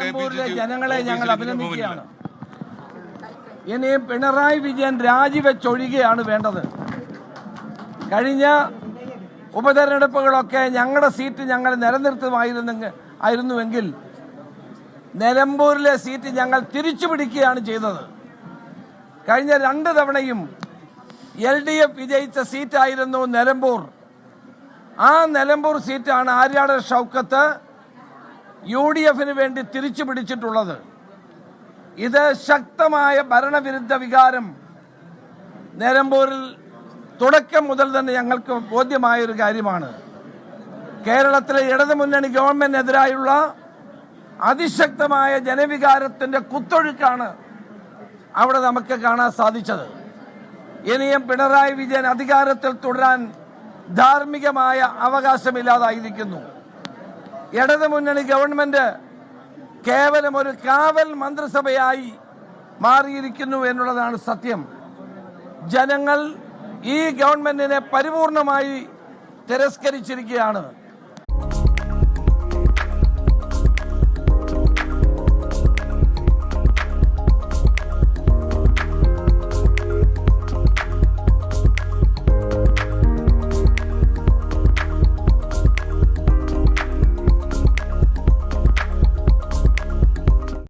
നിലമ്പൂരിലെ ജനങ്ങളെ ഞങ്ങൾ അഭിനന്ദിക്കുകയാണ്. ഇനി പിണറായി വിജയൻ രാജിവെച്ചൊഴിയുകയാണ് വേണ്ടത്. കഴിഞ്ഞ ഉപതെരഞ്ഞെടുപ്പുകളൊക്കെ ഞങ്ങളുടെ സീറ്റ് ഞങ്ങൾ നിലനിർത്തുമായിരുന്നുവെങ്കിൽ നിലമ്പൂരിലെ സീറ്റ് ഞങ്ങൾ തിരിച്ചു പിടിക്കുകയാണ് ചെയ്തത്. കഴിഞ്ഞ 2 തവണയും LDF വിജയിച്ച സീറ്റായിരുന്നു നിലമ്പൂർ. ആ നിലമ്പൂർ സീറ്റാണ് ആര്യാട് ഷൗക്കത്ത് UDFന് വേണ്ടി തിരിച്ചു പിടിച്ചിട്ടുള്ളത്. ഇത് ശക്തമായ ഭരണവിരുദ്ധ വികാരം നിലമ്പൂരിൽ തുടക്കം മുതൽ തന്നെ ഞങ്ങൾക്ക് ബോധ്യമായൊരു കാര്യമാണ്. കേരളത്തിലെ ഇടതുമുന്നണി ഗവൺമെന്റിനെതിരായുള്ള അതിശക്തമായ ജനവികാരത്തിന്റെ കുത്തൊഴുക്കാണ് അവിടെ നമുക്ക് കാണാൻ സാധിച്ചത്. ഇനിയും പിണറായി വിജയൻ അധികാരത്തിൽ തുടരാൻ ധാർമ്മികമായ അവകാശമില്ലാതായിരിക്കുന്നു. ഇടതുമുന്നണി ഗവൺമെന്റ് കേവലം ഒരു കാവൽ മന്ത്രിസഭയായി മാറിയിരിക്കുന്നു എന്നുള്ളതാണ് സത്യം. ജനങ്ങൾ ഈ ഗവൺമെന്റിനെ പരിപൂർണമായി തിരസ്കരിച്ചിരിക്കുകയാണ്.